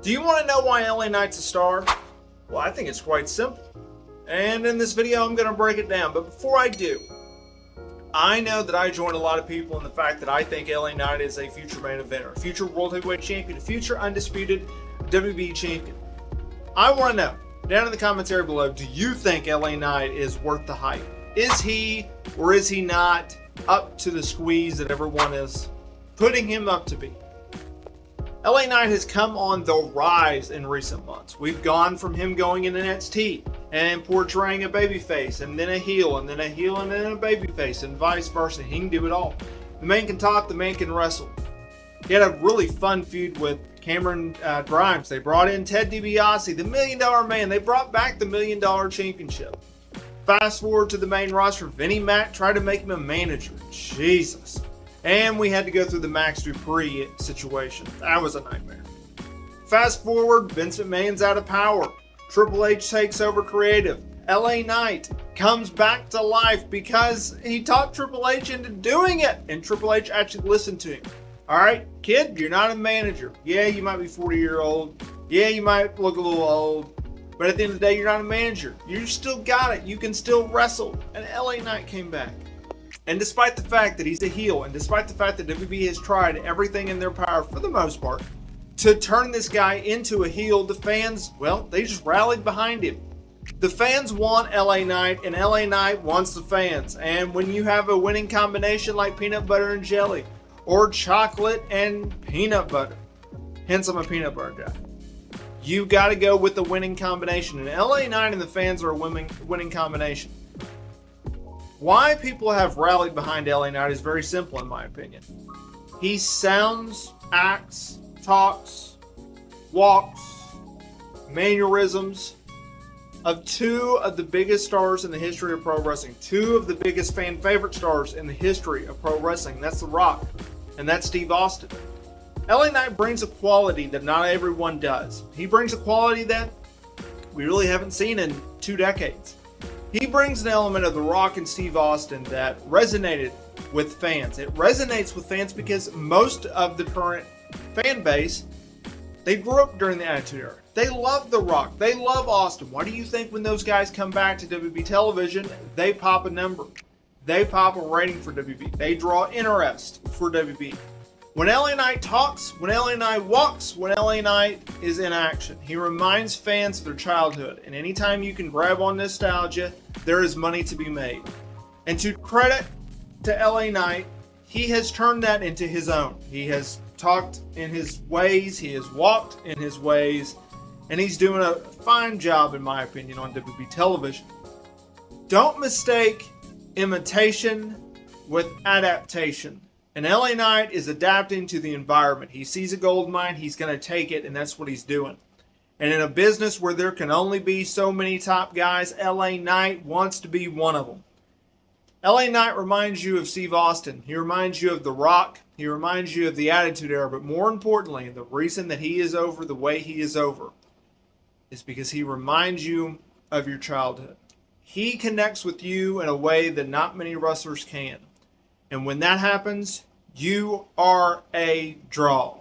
Do you want to know why LA Knight's a star? Well, I think it's quite simple. And in this video, I'm going to break it down. But before I do, I know that I join a lot of people in the fact that I think LA Knight is a future main eventer, a future World Heavyweight Champion, a future undisputed WWE Champion. I want to know, down in the commentary below, do you think LA Knight is worth the hype? Is he or is he not up to the squeeze that everyone is putting him up to be? LA Knight has come on the rise in recent months. We've gone from him going in NXT and portraying a babyface and then a heel and then a heel and then a babyface and vice versa. He can do it all. The man can talk, the man can wrestle. He had a really fun feud with Cameron Grimes. They brought in Ted DiBiase, the $1 Million Man. They brought back the $1 Million Championship. Fast forward to the main roster. Vinnie Mac tried to make him a manager. Jesus. And we had to go through the Max Dupree situation. That was a nightmare. Fast forward, Vince McMahon's out of power. Triple H takes over creative. LA Knight comes back to life because he talked Triple H into doing it. And Triple H actually listened to him. All right, kid, you're not a manager. Yeah, you might be 40-year-old. Yeah, you might look a little old. But at the end of the day, you're not a manager. You still got it. You can still wrestle. And LA Knight came back. And despite the fact that he's a heel, and despite the fact that WWE has tried everything in their power, for the most part, to turn this guy into a heel, the fans, well, they just rallied behind him. The fans want LA Knight, and LA Knight wants the fans. And when you have a winning combination like peanut butter and jelly, or chocolate and peanut butter, hence I'm a peanut butter guy, you got to go with the winning combination. And LA Knight and the fans are a winning combination. Why people have rallied behind LA Knight is very simple in my opinion. He sounds, acts, talks, walks, mannerisms of two of the biggest stars in the history of pro wrestling. Two of the biggest fan favorite stars in the history of pro wrestling. That's The Rock and that's Steve Austin. LA Knight brings a quality that not everyone does. He brings a quality that we really haven't seen in 2 decades. He brings an element of The Rock and Steve Austin that resonated with fans. It resonates with fans because most of the current fan base, they grew up during the Attitude Era. They love The Rock. They love Austin. Why do you think when those guys come back to WWE television, they pop a number? They pop a rating for WWE. They draw interest for WWE. When LA Knight talks, when LA Knight walks, when LA Knight is in action, he reminds fans of their childhood. And anytime you can grab on nostalgia, there is money to be made. And to credit to LA Knight, he has turned that into his own. He has talked in his ways, he has walked in his ways, and he's doing a fine job, in my opinion, on WWE television. Don't mistake imitation with adaptation. And LA Knight is adapting to the environment. He sees a gold mine, he's going to take it, and that's what he's doing. And in a business where there can only be so many top guys, LA Knight wants to be one of them. LA Knight reminds you of Steve Austin. He reminds you of The Rock. He reminds you of the Attitude Era. But more importantly, the reason that he is over the way he is over is because he reminds you of your childhood. He connects with you in a way that not many wrestlers can. And when that happens, you are a draw.